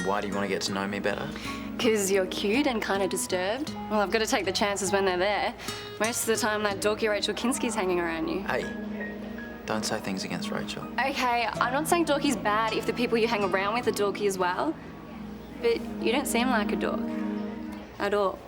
why do you want to get to know me better? Because you're cute and kind of disturbed. Well, I've got to take the chances when they're there. Most of the time, that dorky Rachel Kinski's hanging around you. Hey, don't say things against Rachel. Okay, I'm not saying dorky's bad if the people you hang around with are dorky as well. But you don't seem like a dork. At all.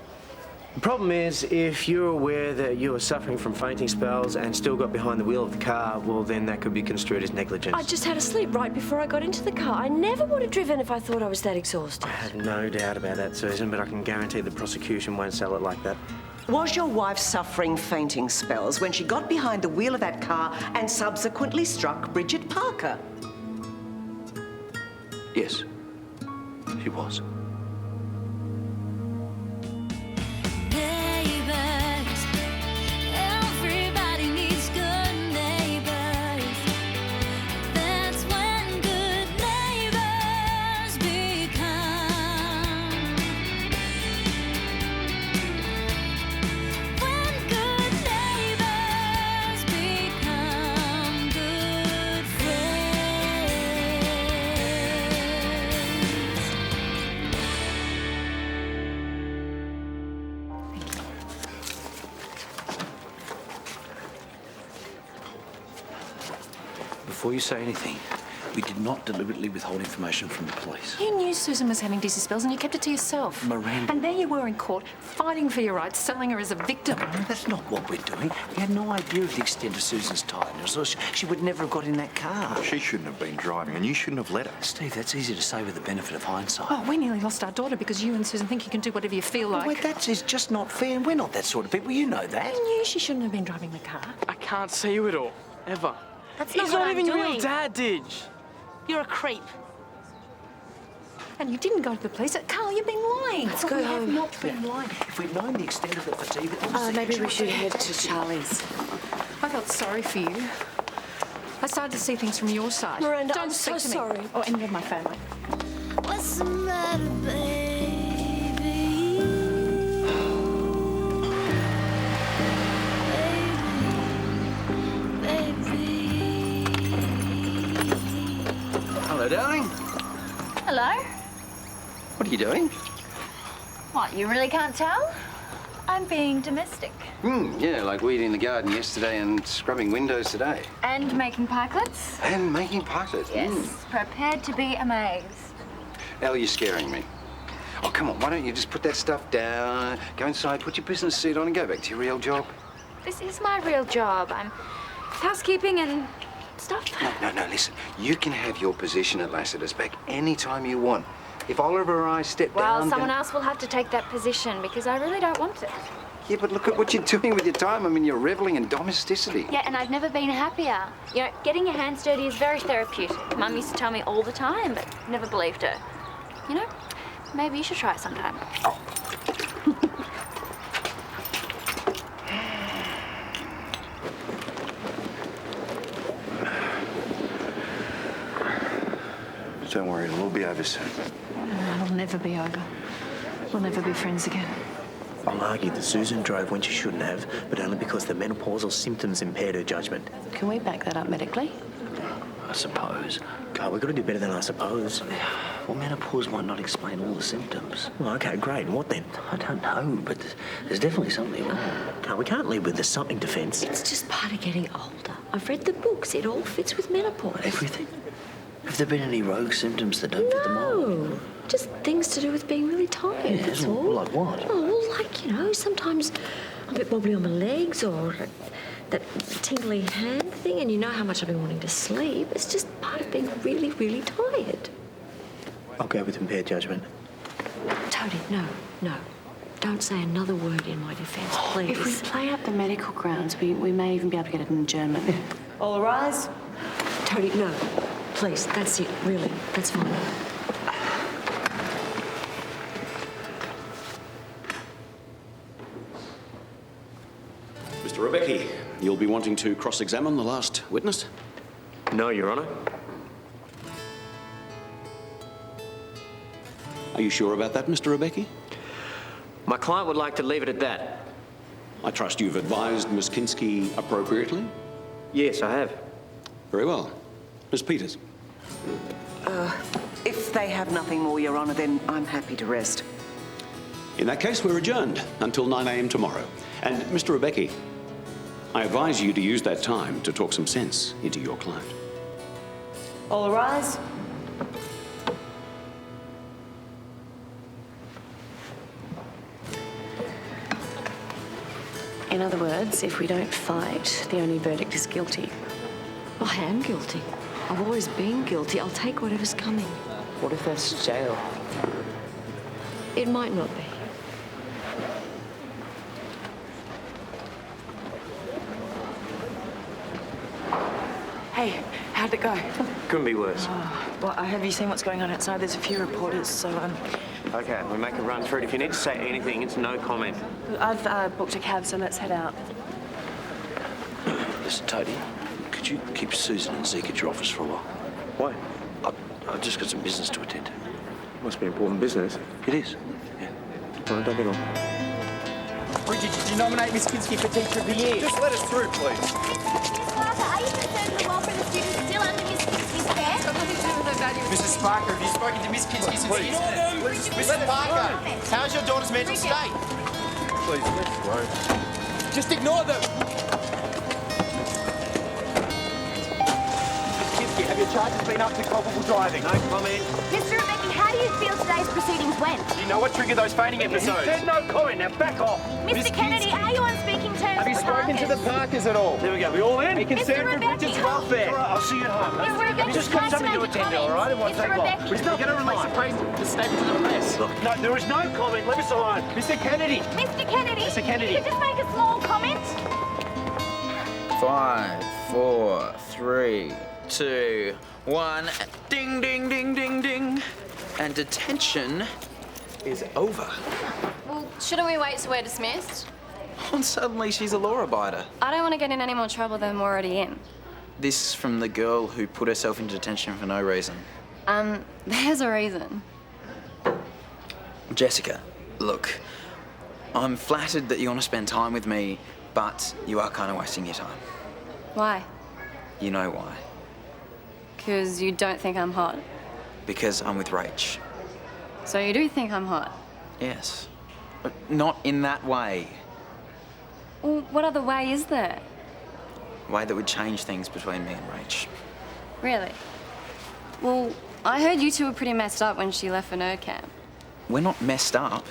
The problem is, if you're aware that you are suffering from fainting spells and still got behind the wheel of the car, well, then that could be construed as negligence. I just had a sleep right before I got into the car. I never would have driven if I thought I was that exhausted. I have no doubt about that, Susan, but I can guarantee the prosecution won't sell it like that. Was your wife suffering fainting spells when she got behind the wheel of that car and subsequently struck Bridget Parker? Yes, she was. Before you say anything, we did not deliberately withhold information from the police. You knew Susan was having dizzy spells and you kept it to yourself. Miranda. And there you were in court, fighting for your rights, selling her as a victim. No, that's not what we're doing. We had no idea of the extent of Susan's tiredness, or she would never have got in that car. She shouldn't have been driving, and you shouldn't have let her. Steve, that's easy to say with the benefit of hindsight. Oh, we nearly lost our daughter because you and Susan think you can do whatever you feel like. Wait, that is just not fair, and we're not that sort of people. You know that. You knew she shouldn't have been driving the car. I can't see you at all, ever. That's He's not what not I'm even your doing. real dad, Didge. You're a creep. And you didn't go to the police. Carl, you've been lying. Let's go We have home. not been lying. If we'd known the extent of the fatigue... Maybe we should head to Charlie's. I felt sorry for you. I started to see things from your side. Miranda, Don't I'm speak so to me. sorry. Or any of my family. What's the matter, baby? Hello, darling. Hello? What are you doing? What, you really can't tell? I'm being domestic. Yeah, like weeding the garden yesterday and scrubbing windows today. And making pikelets? And making pikelets. Yes. Prepared to be amazed. Elle, you're scaring me. Oh, come on, why don't you just put that stuff down, go inside, put your business suit on and go back to your real job? This is my real job. I'm housekeeping and stuff. No, listen. You can have your position at Lassiter's back any time you want. If Oliver or I step down... Well, someone else will have to take that position because I really don't want it. Yeah, but look at what you're doing with your time. I mean, you're reveling in domesticity. Yeah, and I've never been happier. You know, getting your hands dirty is very therapeutic. Mum used to tell me all the time, but never believed her. You know, maybe you should try it sometime. Oh. Don't worry, it'll all be over soon. It'll never be over. We'll never be friends again. I'll argue that Susan drove when she shouldn't have, but only because the menopausal symptoms impaired her judgment. Can we back that up medically? I suppose. God, we've got to do better than I suppose. Well, menopause might not explain all the symptoms. Well, okay, great. And what then? I don't know, but there's definitely something wrong. No, we can't lead with the something defence. It's just part of getting older. I've read the books. It all fits with menopause. Everything? Have there been any rogue symptoms that don't fit the mold? No, just things to do with being really tired, Yeah, that's all. like what? Oh, well, like, you know, sometimes I'm a bit wobbly on my legs or that tingly hand thing, and you know how much I've been wanting to sleep. It's just part of being really, really tired. I'll go with impaired judgment. Tony, no. Don't say another word in my defence, please. If we play up the medical grounds, we may even be able to get it in German. All rise. Tony, no. Please, that's it, really. That's fine. Mr. Rebecki, you'll be wanting to cross-examine the last witness? No, Your Honour. Are you sure about that, Mr. Rebecki? My client would like to leave it at that. I trust you've advised Miss Kinski appropriately? Yes, I have. Very well. Miss Peters. If If they have nothing more, Your Honour, then I'm happy to rest. In that case, we're adjourned until 9 a.m. tomorrow. And Mr. Rebecki, I advise you to use that time to talk some sense into your client. All rise. In other words, if we don't fight, the only verdict is guilty. I am guilty. I've always been guilty. I'll take whatever's coming. What if that's jail? It might not be. Hey, how'd it go? Couldn't be worse. Well, have you seen what's going on outside? There's a few reporters, so Okay, we'll make a run through it. If you need to say anything, it's no comment. I've booked a cab, so let's head out. Listen, Toadie, could you keep Susan and Zeke at your office for a while? Why? I've just got some business to attend to. Must be important business. It is. Yeah. Well, don't get on. Bridget, did you nominate Miss Kinski for Teacher of the Year? Just let us through, please. Miss Parker, are you concerned the welfare of the students still under Miss Kinski's care? Mrs. Parker, have you spoken to Miss Kinski since the incident? Mrs. Parker, how's your daughter's mental state? Please, let's go. Just ignore them. Kinski, have your charges been up to culpable driving? No comment. Mr. Rebecki, how do you feel today's proceedings went? Do you know what triggered those fainting episodes? He said no comment. Now back off. Mr. Kennedy, are you on speaking terms Have you with the spoken to the Parkers? Parkers at all? There we go. We all in? Are you concerned for Rebecki. Bridget's welfare? All right, I'll see you at home. Mr. Rebecki, Just got nice something to make attend to, comments. all right? It won't Mr. take long. Rebecki. We're going to release the statement to the press. Look. No, there is no comment. Leave us alone. Mr. Kennedy. Mr. Kennedy, Mr. Kennedy. you could just make a small comment. 5, 4, 3, 2, 1. Ding, ding, ding, ding, ding. And detention is over. Well, shouldn't we wait till we're dismissed? And suddenly she's a law abider. I don't want to get in any more trouble than we're already in. This from the girl who put herself into detention for no reason. There's a reason. Jessica, look, I'm flattered that you want to spend time with me, but you are kind of wasting your time. Why? You know why. Because you don't think I'm hot. Because I'm with Rach. So you do think I'm hot? Yes. But not in that way. Well, what other way is there? A way that would change things between me and Rach. Really? Well, I heard you two were pretty messed up when she left for nerd camp. We're not messed up.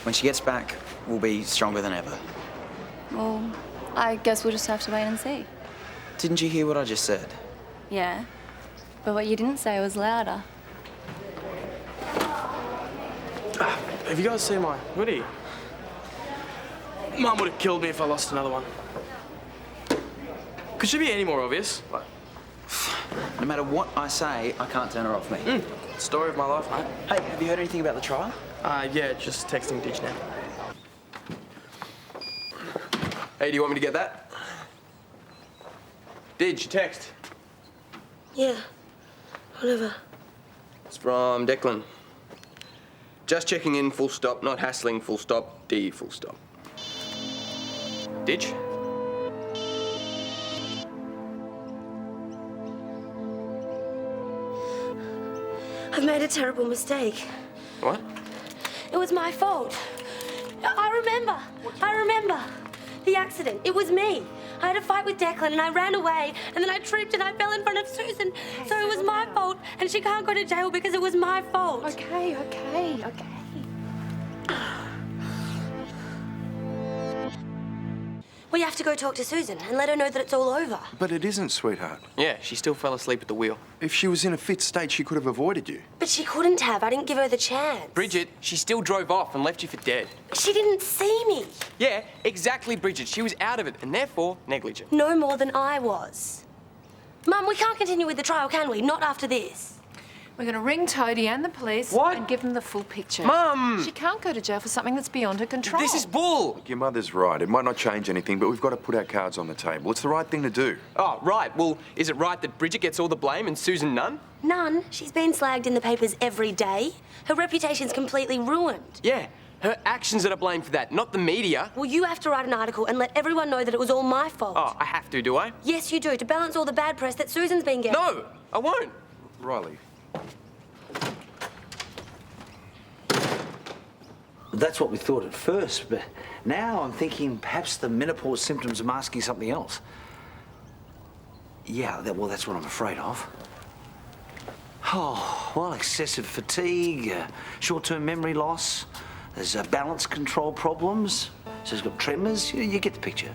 When she gets back, we'll be stronger than ever. Well, I guess we'll just have to wait and see. Didn't you hear what I just said? Yeah. But what you didn't say was louder. Have you guys seen my hoodie? Mum would have killed me if I lost another one. Could she be any more obvious? No matter what I say, I can't turn her off me. Story of my life, mate. Hey, have you heard anything about the trial? Yeah, just texting Ditch now. Hey, do you want me to get that? Did you text? Yeah. Whatever. It's from Declan. Just checking in, full stop. Not hassling, full stop. D, full stop. Ditch? I've made a terrible mistake. What? It was my fault. I remember. The accident. It was me. I had a fight with Declan and I ran away and then I tripped and I fell in front of Susan. So it was my fault and she can't go to jail because it was my fault. Okay. We have to go talk to Susan and let her know that it's all over. But it isn't, sweetheart. Yeah, she still fell asleep at the wheel. If she was in a fit state, she could have avoided you. But she couldn't have. I didn't give her the chance. Bridget, she still drove off and left you for dead. She didn't see me. Yeah, exactly, Bridget. She was out of it and therefore negligent. No more than I was. Mum, we can't continue with the trial, can we? Not after this. We're going to ring Toadie and the police and give them the full picture. Mum! She can't go to jail for something that's beyond her control. This is bull! Look, your mother's right. It might not change anything, but we've got to put our cards on the table. It's the right thing to do. Oh, right. Well, is it right that Bridget gets all the blame and Susan none? None. She's been slagged in the papers every day. Her reputation's completely ruined. Yeah, her actions are to blame for that, not the media. Well, you have to write an article and let everyone know that it was all my fault. Oh, I have to, do I? Yes, you do, to balance all the bad press that Susan's been getting. No, I won't. Riley, That's what we thought at first, but now I'm thinking perhaps the menopause symptoms are masking something else. Yeah, well, that's what I'm afraid of. Oh, well, excessive fatigue, short-term memory loss, there's balance control problems, she's got tremors, you get the picture.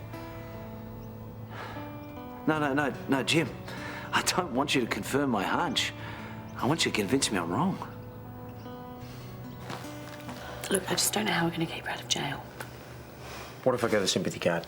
No, Jim, I don't want you to confirm my hunch. I want you to convince me I'm wrong. Look, I just don't know how we're going to keep her out of jail. What if I go the sympathy card?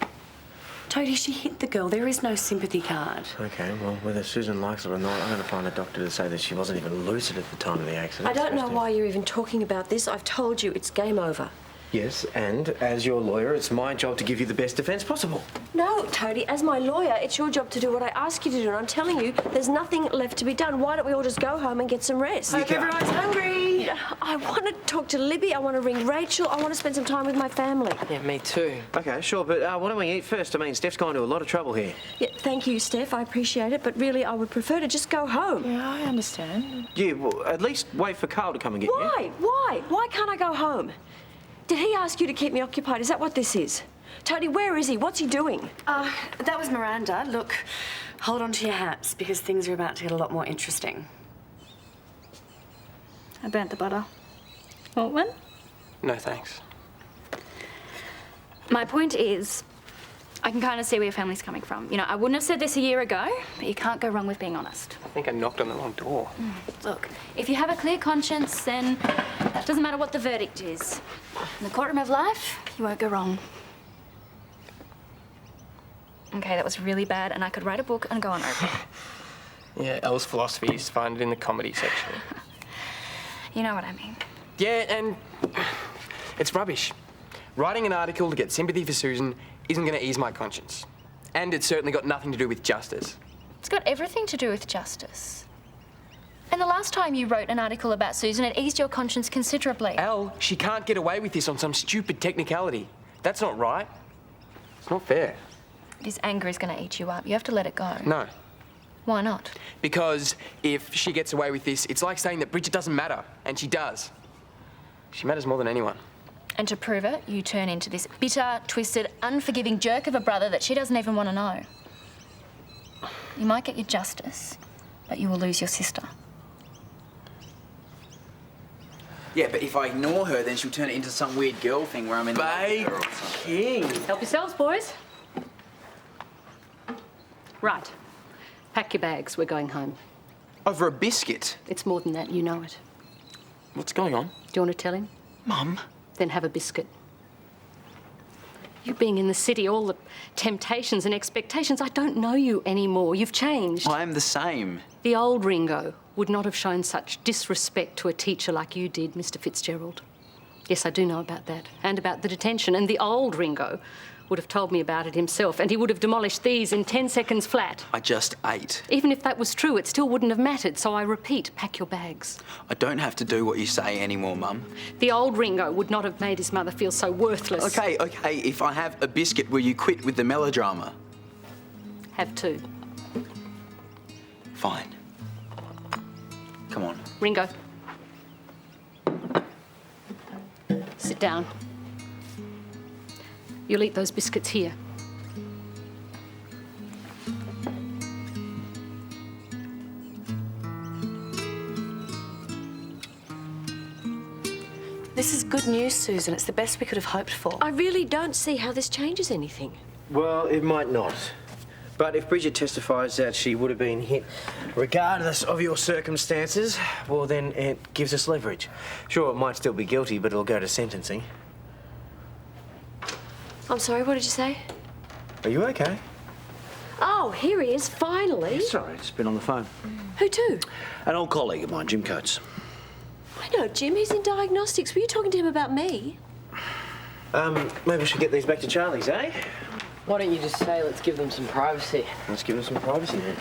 Toadie, she hit the girl. There is no sympathy card. Okay, well, whether Susan likes it or not, I'm going to find a doctor to say that she wasn't even lucid at the time of the accident. I don't know why you're even talking about this. I've told you it's game over. Yes, and as your lawyer, it's my job to give you the best defence possible. No, Toadie, as my lawyer, it's your job to do what I ask you to do, and I'm telling you, there's nothing left to be done. Why don't we all just go home and get some rest? Hope everyone's hungry. I want to talk to Libby. I want to ring Rachel. I want to spend some time with my family. Yeah, me too. Okay, sure, but why don't we eat first? I mean, Steph's gone to a lot of trouble here. Yeah, thank you, Steph. I appreciate it, but really, I would prefer to just go home. Yeah, I understand. Yeah, well, at least wait for Carl to come and get you. Why? Why? Why can't I go home? Did he ask you to keep me occupied? Is that what this is? Toadie, where is he? What's he doing? That was Miranda. Look, hold on to your hats because things are about to get a lot more interesting. I burnt the butter. Want one? No, thanks. My point is, I can kind of see where your family's coming from. You know, I wouldn't have said this a year ago, but you can't go wrong with being honest. I think I knocked on the wrong door. Look, if you have a clear conscience, then it doesn't matter what the verdict is. In the courtroom of life, you won't go wrong. Okay, that was really bad, and I could write a book and go on over. Yeah, Elle's philosophy is to find it in the comedy section. You know what I mean. Yeah, and it's rubbish. Writing an article to get sympathy for Susan isn't going to ease my conscience. And it's certainly got nothing to do with justice. It's got everything to do with justice. And the last time you wrote an article about Susan, it eased your conscience considerably. Elle, she can't get away with this on some stupid technicality. That's not right. It's not fair. This anger is going to eat you up. You have to let it go. No. Why not? Because if she gets away with this, it's like saying that Bridget doesn't matter, and she does. She matters more than anyone. And to prove it, you turn into this bitter, twisted, unforgiving jerk of a brother that she doesn't even want to know. You might get your justice, but you will lose your sister. Yeah, but if I ignore her, then she'll turn it into some weird girl thing where I'm in Babe King. Help yourselves, boys. Right. Pack your bags. We're going home. Over a biscuit? It's more than that. You know it. What's going on? Do you want to tell him? Mum? Then have a biscuit. You being in the city, all the temptations and expectations, I don't know you anymore. You've changed. I am the same. The old Ringo would not have shown such disrespect to a teacher like you did, Mr. Fitzgerald. Yes, I do know about that, and about the detention. And the old Ringo would have told me about it himself, and he would have demolished these in 10 seconds flat. I just ate. Even if that was true, it still wouldn't have mattered. So I repeat, pack your bags. I don't have to do what you say anymore, Mum. The old Ringo would not have made his mother feel so worthless. Okay, if I have a biscuit, will you quit with the melodrama? Have two. Fine. Come on. Ringo. Sit down. You'll eat those biscuits here. This is good news, Susan. It's the best we could have hoped for. I really don't see how this changes anything. Well, it might not. But if Bridget testifies that she would have been hit regardless of your circumstances, well, then it gives us leverage. Sure, it might still be guilty, but it'll go to sentencing. I'm sorry, what did you say? Are you okay? Oh, here he is, finally. Sorry, just been on the phone. Who to? An old colleague of mine, Jim Coates. I know Jim, he's in diagnostics. Were you talking to him about me? Maybe we should get these back to Charlie's, eh? Why don't you just say, let's give them some privacy? Let's give them some privacy then.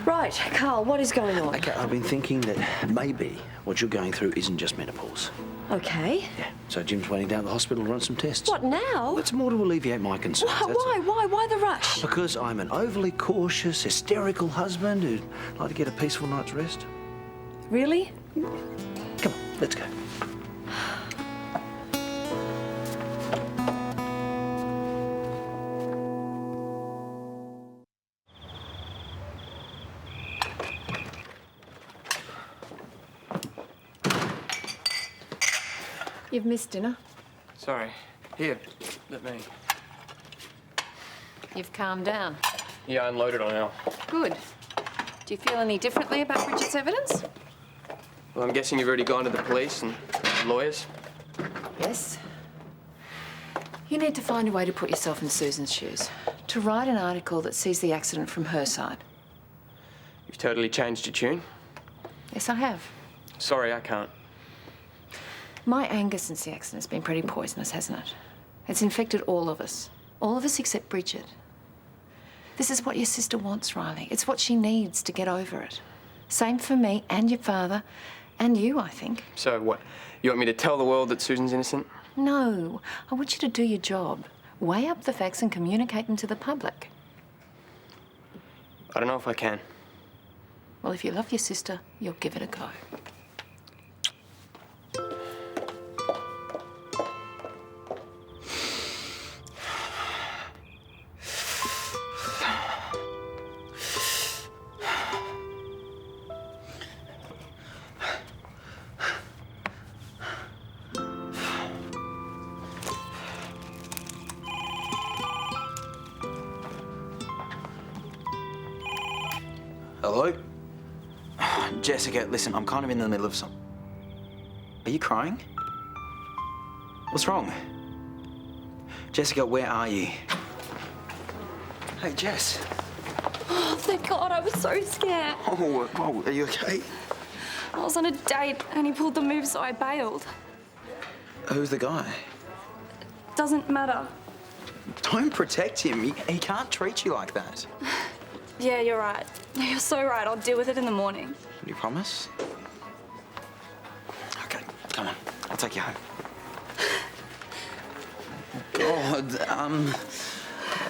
Right, Carl, what is going on? Okay, I've been thinking that maybe what you're going through isn't just menopause. Okay. Yeah, so Jim's waiting down at the hospital to run some tests. What, now? Well, it's more to alleviate my concerns. Why the rush? Because I'm an overly cautious, hysterical husband who'd like to get a peaceful night's rest. Really? Come on, let's go. You've missed dinner. Sorry. Here, let me. You've calmed down. Yeah, I unloaded on Al. Good. Do you feel any differently about Bridget's evidence? Well, I'm guessing you've already gone to the police and lawyers. Yes. You need to find a way to put yourself in Susan's shoes. To write an article that sees the accident from her side. You've totally changed your tune. Yes, I have. Sorry, I can't. My anger since the accident has been pretty poisonous, hasn't it? It's infected all of us. All of us except Bridget. This is what your sister wants, Riley. It's what she needs to get over it. Same for me and your father and you, I think. So what? You want me to tell the world that Susan's innocent? No. I want you to do your job. Weigh up the facts and communicate them to the public. I don't know if I can. Well, if you love your sister, you'll give it a go. Hello? Jessica, listen, I'm kind of in the middle of some... Are you crying? What's wrong? Jessica, where are you? Hey, Jess. Oh, thank God, I was so scared. Oh, are you okay? I was on a date and he pulled the move, so I bailed. Who's the guy? Doesn't matter. Don't protect him. He can't treat you like that. Yeah, you're right. You're so right. I'll deal with it in the morning. You promise? Okay, come on. I'll take you home. God,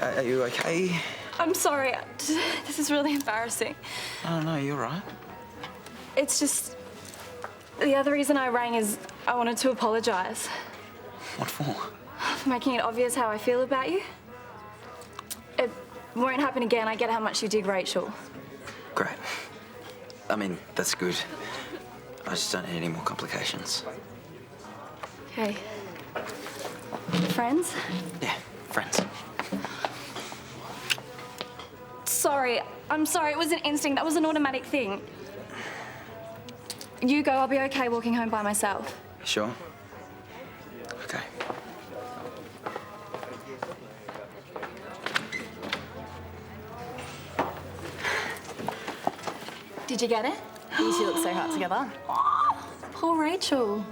are you okay? I'm sorry. This is really embarrassing. No, you're right. It's just... The other reason I rang is I wanted to apologise. What for? For making it obvious how I feel about you. It won't happen again. I get how much you dig Rachel. Great. I mean, that's good. I just don't need any more complications. Okay. Friends? Yeah, friends. Sorry. I'm sorry. It was an instinct. That was an automatic thing. You go. I'll be okay walking home by myself. Sure? Okay. Did you get it? You two look so hot together. Oh, poor Rachel.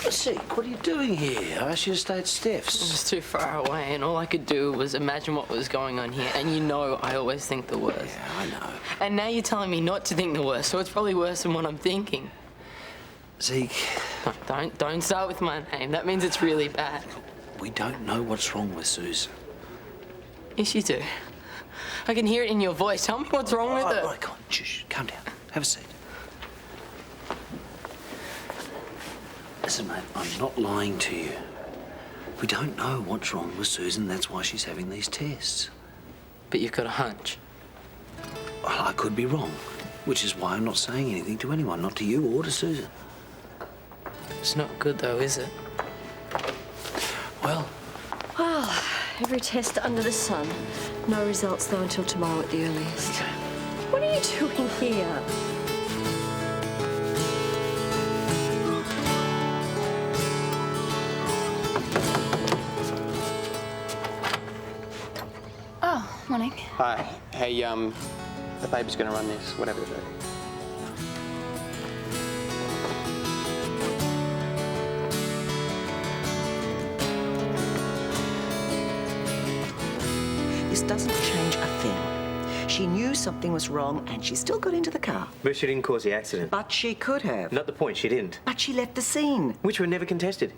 Seek, what are you doing here? I asked you to stay at Steph's. It was too far away, and all I could do was imagine what was going on here. And you know I always think the worst. Yeah, I know. And now you're telling me not to think the worst, so it's probably worse than what I'm thinking. Zeke. Don't start with my name. That means it's really bad. We don't know what's wrong with Susan. Yes, you do. I can hear it in your voice. Tell me what's wrong with her. All right, come on. Shh, calm down. Have a seat. Listen, mate, I'm not lying to you. We don't know what's wrong with Susan. That's why she's having these tests. But you've got a hunch. Well, I could be wrong, which is why I'm not saying anything to anyone, not to you or to Susan. It's not good, though, is it? Well... Well, every test under the sun. No results, though, until tomorrow at the earliest. What are you doing here? Oh, morning. Hi. Hey, the baby's gonna run this, whatever to do. This doesn't change a thing. She knew something was wrong and she still got into the car. But she didn't cause the accident. But she could have. Not the point, she didn't. But she left the scene. Which were never contested.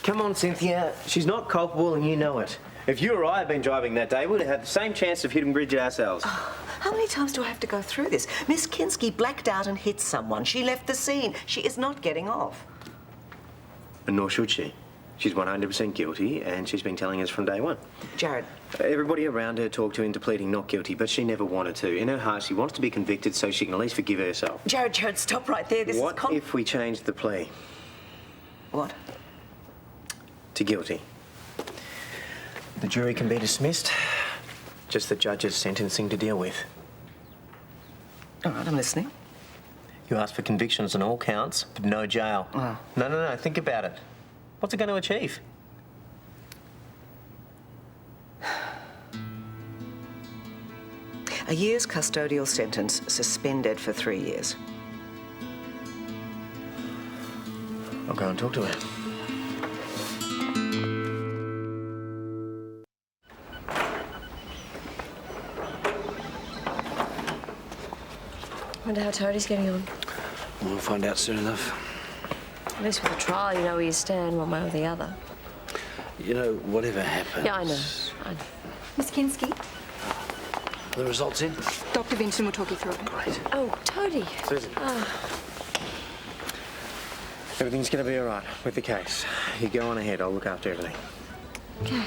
Come on, Cynthia. She's not culpable and you know it. If you or I had been driving that day, we'd have had the same chance of hitting Bridget ourselves. Oh, how many times do I have to go through this? Miss Kinski blacked out and hit someone. She left the scene. She is not getting off. And nor should she. She's 100% guilty, and she's been telling us from day one. Jared. Everybody around her talked her into pleading not guilty, but she never wanted to. In her heart, she wants to be convicted so she can at least forgive herself. Jared, stop right there. What if we change the plea? What? To guilty. The jury can be dismissed. Just the judge's sentencing to deal with. All right, I'm listening. You asked for convictions on all counts, but no jail. Oh. No. Think about it. What's it going to achieve? A year's custodial sentence, suspended for 3 years. I'll go and talk to her. Wonder how Toadie's getting on. We'll find out soon enough. At least with the trial, you know where you stand one way or the other. You know, whatever happens... Yeah, I know. Miss Kinski? The results in? Dr. Vincent will talk you through it. Great. Oh, Toadie. Susan. Everything's going to be all right with the case. You go on ahead. I'll look after everything. Okay.